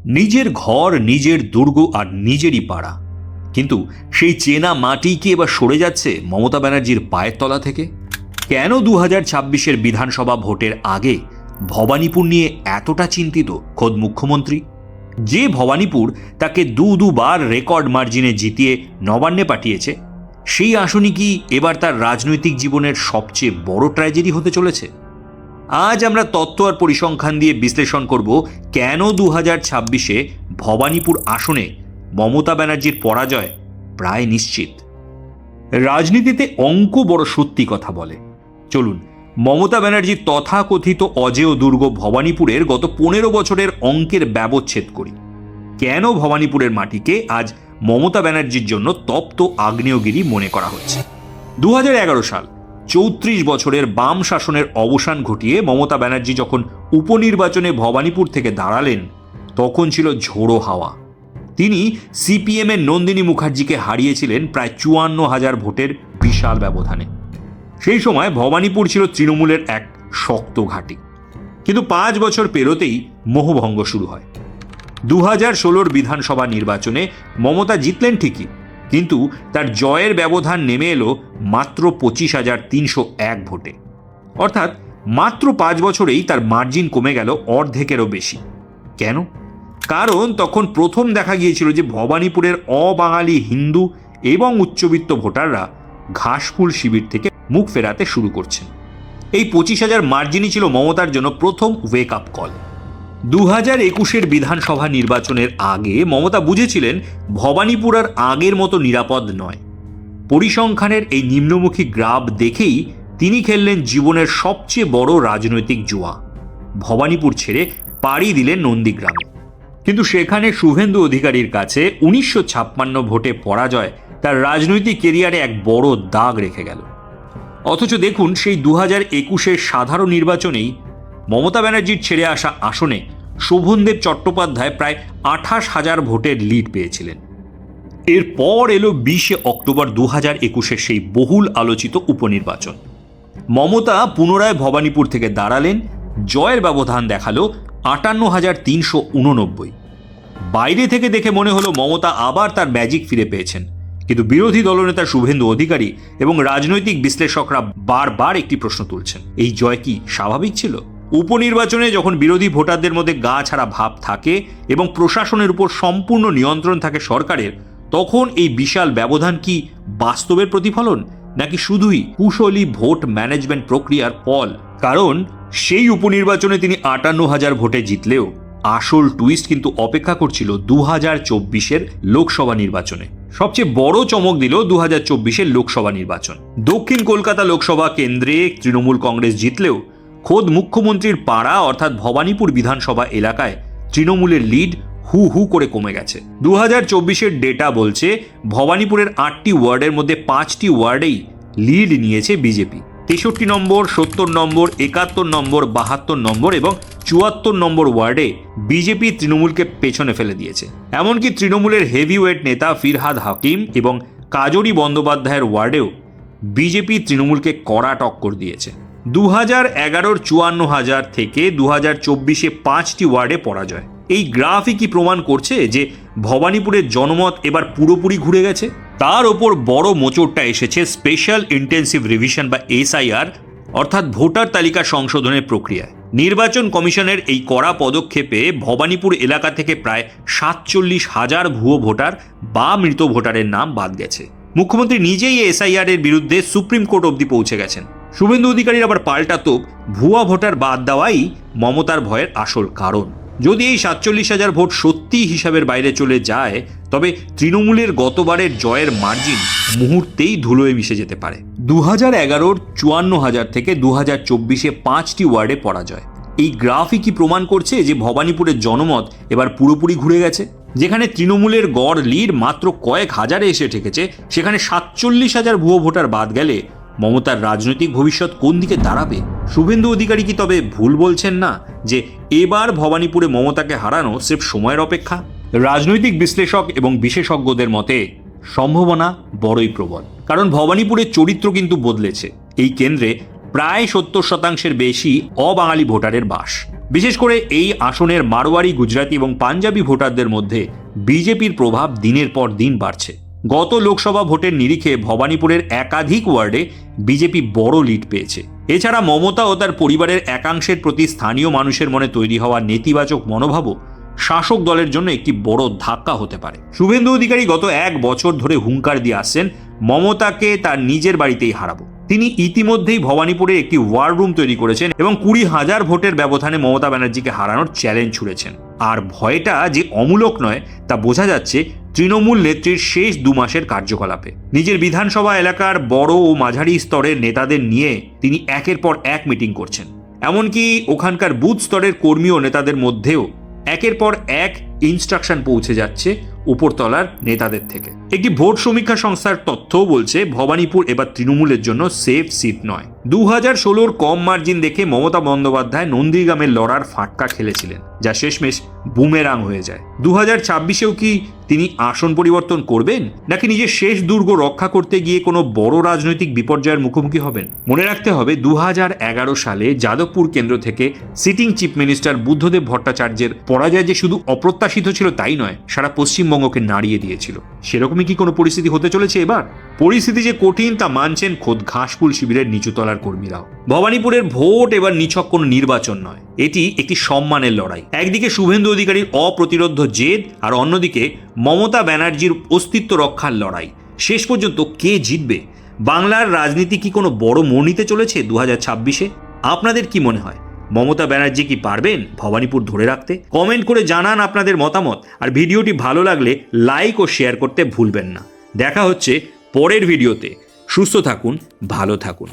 নিজের ঘর, নিজের দুর্গ আর নিজেরই পাড়া, কিন্তু সেই চেনা মাটি কি এবার সরে যাচ্ছে মমতা ব্যানার্জির পায়ের তলা থেকে? কেন 2026-এর বিধানসভা ভোটের আগে ভবানীপুর নিয়ে এতটা চিন্তিত খোদ মুখ্যমন্ত্রী? যে ভবানীপুর তাকে দুবার রেকর্ড মার্জিনে জিতিয়ে নবান্নে পাঠিয়েছে, সেই আসনই কি এবার তার রাজনৈতিক জীবনের সবচেয়ে বড় ট্র্যাজেডি হতে চলেছে? আজ আমরা তত্ত্ব আর পরিসংখ্যান দিয়ে বিশ্লেষণ করব কেন 2026-এ ভবানীপুর আসনে মমতা ব্যানার্জির পরাজয় প্রায় নিশ্চিত। রাজনীতিতে অঙ্ক বড় সত্যি কথা বলে। চলুন মমতা ব্যানার্জির তথাকথিত অজেয় দুর্গ ভবানীপুরের গত 15 বছরের অঙ্কের ব্যবচ্ছেদ করি। কেন ভবানীপুরের মাটিকে আজ মমতা ব্যানার্জির জন্য তপ্ত আগ্নেয়গিরি মনে করা হচ্ছে? 2011 সাল, 34 বছরের বাম শাসনের অবসান ঘটিয়ে মমতা ব্যানার্জি যখন উপনির্বাচনে ভবানীপুর থেকে দাঁড়ালেন, তখন ছিল ঝোড়ো হাওয়া। তিনি সিপিএমের নন্দিনী মুখার্জিকে হারিয়েছিলেন প্রায় 54,000 ভোটের বিশাল ব্যবধানে। সেই সময় ভবানীপুর ছিল তৃণমূলের এক শক্ত ঘাঁটি। কিন্তু 5 বছর পেরোতেই মোহভঙ্গ শুরু হয়। 2016-র বিধানসভা নির্বাচনে মমতা জিতলেন ঠিকই, কিন্তু তার জয়ের ব্যবধান নেমে এলো মাত্র 25,301 ভোটে। অর্থাৎ মাত্র 5 বছরেই তার মার্জিন কমে গেল অর্ধেকেরও বেশি। কেন? কারণ তখন প্রথম দেখা গিয়েছিল যে ভবানীপুরের অবাঙালি হিন্দু এবং উচ্চবিত্ত ভোটাররা ঘাসফুল শিবির থেকে মুখ ফেরাতে শুরু করছেন। এই 25,000 মার্জিনই ছিল মমতার জন্য প্রথম ওয়েক আপ কল। 2021-এর বিধানসভা নির্বাচনের আগে মমতা বুঝেছিলেন ভবানীপুর আর আগের মতো নিরাপদ নয়। পরিসংখ্যানের এই নিম্নমুখী গ্রাফ দেখেই তিনি খেললেন জীবনের সবচেয়ে বড় রাজনৈতিক জুয়া। ভবানীপুর ছেড়ে পাড়ি দিলেন নন্দীগ্রামে। কিন্তু সেখানে শুভেন্দু অধিকারীর কাছে 1956 ভোটে পরাজয় তার রাজনৈতিক কেরিয়ারে এক বড় দাগ রেখে গেল। অথচ দেখুন, সেই 2021-এর সাধারণ নির্বাচনেই মমতা ব্যানার্জির ছেড়ে আসা আসনে শোভনদেব চট্টোপাধ্যায় প্রায় 28,000 ভোটের লিড পেয়েছিলেন। এরপর এলো 20 অক্টোবর 2021-এর সেই বহুল আলোচিত উপনির্বাচন। মমতা পুনরায় ভবানীপুর থেকে দাঁড়ালেন, জয়ের ব্যবধান দেখালো 58,389। বাইরে থেকে দেখে মনে হলো মমতা আবার তার ম্যাজিক ফিরে পেয়েছেন। কিন্তু বিরোধী দলনেতা শুভেন্দু অধিকারী এবং রাজনৈতিক বিশ্লেষকরা বারবার একটি প্রশ্ন তুলছেন, এই জয় কি স্বাভাবিক ছিল? উপনির্বাচনে যখন বিরোধী ভোটারদের মধ্যে গা ছাড়া ভাব থাকে এবং প্রশাসনের উপর সম্পূর্ণ নিয়ন্ত্রণ থাকে সরকারের, তখন এই বিশাল ব্যবধান কি বাস্তবের প্রতিফলন, নাকি শুধুই কুশলী ভোট ম্যানেজমেন্ট প্রক্রিয়ার ফল? কারণ সেই উপনির্বাচনে তিনি 58,000 ভোটে জিতলেও আসল টুইস্ট কিন্তু অপেক্ষা করছিল 2024-এর লোকসভা নির্বাচনে। সবচেয়ে বড় চমক দিল 2024-এর লোকসভা নির্বাচন। দক্ষিণ কলকাতা লোকসভা কেন্দ্রে তৃণমূল কংগ্রেস জিতলেও খোদ মুখ্যমন্ত্রীর পাড়া অর্থাৎ ভবানীপুর বিধানসভা এলাকায় তৃণমূলের লিড হু হু করে কমে গেছে। 2024-এর ডেটা বলছে ভবানীপুরের 8টি ওয়ার্ডের মধ্যে 5টি ওয়ার্ডেই লিড নিয়েছে বিজেপি। 63 নম্বর, 70 নম্বর, 71 নম্বর, 72 নম্বর এবং 74 নম্বর ওয়ার্ডে বিজেপি তৃণমূলকে পেছনে ফেলে দিয়েছে। এমনকি তৃণমূলের হেভিওয়েট নেতা ফিরহাদ হাকিম এবং কাজরি বন্দ্যোপাধ্যায়ের ওয়ার্ডেও বিজেপি তৃণমূলকে কড়া টক্কর দিয়েছে। 2011-র 54,000 থেকে 2024-এ 5টি ওয়ার্ডে পরাজয়। এই গ্রাফই কি প্রমাণ করছে যে ভবানীপুরের জনমত এবার পুরোপুরি ঘুরে গেছে? তার ওপর বড় মোচড়টা এসেছে স্পেশাল ইন্টেন্সিভ রিভিশন বা এসআইআর অর্থাৎ ভোটার তালিকা সংশোধনের প্রক্রিয়ায়। নির্বাচন কমিশনের এই কড়া পদক্ষেপে ভবানীপুর এলাকা থেকে প্রায় 47,000 ভুয়ো ভোটার বা মৃত ভোটারের নাম বাদ গেছে। মুখ্যমন্ত্রী নিজেই এসআইআর এর বিরুদ্ধে সুপ্রিম কোর্ট অবধি পৌঁছে গেছেন। শুভেন্দু অধিকারীর আবার পাল্টা তোপ, ভুয়া ভোটার বাদ দেওয়াই মমতার ভয়ের আসল কারণ। যদি এই 47,000 ভোট সত্যি হিসাবের বাইরে চলে যায়, তবে তৃণমূলের গতবারের জয়ের মার্জিন মুহূর্তেই ধুলোয় মিশে যেতে পারে। 2011-র 54,000 থেকে 2024-এ 5টি ওয়ার্ডে পরাজয়। এই গ্রাফই কি প্রমাণ করছে যে ভবানীপুরের জনমত এবার পুরোপুরি ঘুরে গেছে? যেখানে তৃণমূলের গড় লিড মাত্র কয়েক হাজারে এসে ঠেকেছে, সেখানে 47,000 ভুয়ো ভোটার বাদ গেলে মমতার রাজনৈতিক ভবিষ্যৎ কোন দিকে দাঁড়াবে? শুভেন্দু অধিকারী কি তবে ভুল বলছেন না যে এবার ভবানীপুরে মমতাকে হারানো স্রেফ সময়ের অপেক্ষা? রাজনৈতিক বিশ্লেষক এবং বিশেষজ্ঞদের মতে সম্ভাবনা বড়ই প্রবল, কারণ ভবানীপুরের চরিত্র কিন্তু বদলেছে। এই কেন্দ্রে প্রায় 70% বেশি অবাঙালি ভোটারের বাস। বিশেষ করে এই আসনের মারোয়ারি, গুজরাটি এবং পাঞ্জাবি ভোটারদের মধ্যে বিজেপির প্রভাব দিনের পর দিন বাড়ছে। গত লোকসভা ভোটের নিরিখে ভবানীপুরের একাধিক ওয়ার্ডে বিজেপি বড় লিড পেয়েছে। এছাড়া মমতা ও তার পরিবারের একাংশের প্রতি স্থানীয় মানুষের মনে তৈরি হওয়া নেতিবাচক মনোভাবও শাসক দলের জন্য একটি বড় ধাক্কা হতে পারে। শুভেন্দু অধিকারী গত 1 বছর ধরে হুঙ্কার দিয়ে আসছেন মমতাকে তার নিজের বাড়িতেই হারাবো। তিনি ইতিমধ্যেই ভবানীপুরে একটি ওয়ার রুম তৈরি করেছেন এবং 20,000 ভোটের ব্যবধানে মমতা ব্যানার্জিকে হারানোর চ্যালেঞ্জ ছুড়েছেন। আর ভয়টা যে অমূলক নয় তা বোঝা যাচ্ছে তৃণমূল নেত্রীর শেষ 2 মাসের কার্যকলাপে। নিজের বিধানসভা এলাকার বড় ও মাঝারি স্তরের নেতাদের নিয়ে তিনি একের পর এক মিটিং করছেন। এমনকি ওখানকার বুথ স্তরের কর্মী ও নেতাদের মধ্যেও একের পর এক ইনস্ট্রাকশন পৌঁছে যাচ্ছে উপরতলার নেতাদের থেকে। একটি ভোট সমীক্ষা সংস্থার তথ্যও বলছে ভবানীপুর এবার তৃণমূলের জন্য সেফ সিট নয়। 2016 কম মার্জিন দেখে মমতা বন্দ্যোপাধ্যায় নন্দীগ্রামের লড়ার ফাটকা খেলেছিলেন, যা শেষমেশ বুমেরাং হয়ে যায়। 2026-এও কি তিনি আসন পরিবর্তন করবেন, নাকি নিজের শেষ দুর্গ রক্ষা করতে গিয়ে কোনো বড় রাজনৈতিক বিপর্যয়ের মুখোমুখি হবেন? মনে রাখতে হবে 2011 সালে যাদবপুর কেন্দ্র থেকে সিটিং চিফ মিনিস্টার বুদ্ধদেব ভট্টাচার্যের পরাজয় যে শুধু অপ্রত্যাশিত ছিল তাই নয়, সারা পশ্চিমবঙ্গকে নাড়িয়ে দিয়েছিল। সেরকমই কি কোনো পরিস্থিতি হতে চলেছে এবার? পরিস্থিতি যে কঠিন তা মানছেন খোদ ঘাসফুল শিবিরের নিচুতলার কর্মীরাও। ভবানীপুরের ভোট এবার নিছক কোনো নির্বাচন নয়, এটি একটি সম্মানের লড়াই। একদিকে শুভেন্দু অধিকারীর অপ্রতিরোধ্য জেদ, আর অন্যদিকে মমতা ব্যানার্জির অস্তিত্ব রক্ষার লড়াই। শেষ পর্যন্ত কে জিতবে? বাংলার রাজনীতি কি কোনো বড় মোড় নিতে চলেছে 2026-এ? আপনাদের কি মনে হয়, মমতা ব্যানার্জি কি পারবেন ভবানীপুর ধরে রাখতে? কমেন্ট করে জানান আপনাদের মতামত, আর ভিডিওটি ভালো লাগলে লাইক ও শেয়ার করতে ভুলবেন না। দেখা হচ্ছে পরের ভিডিওতে। সুস্থ থাকুন, ভালো থাকুন।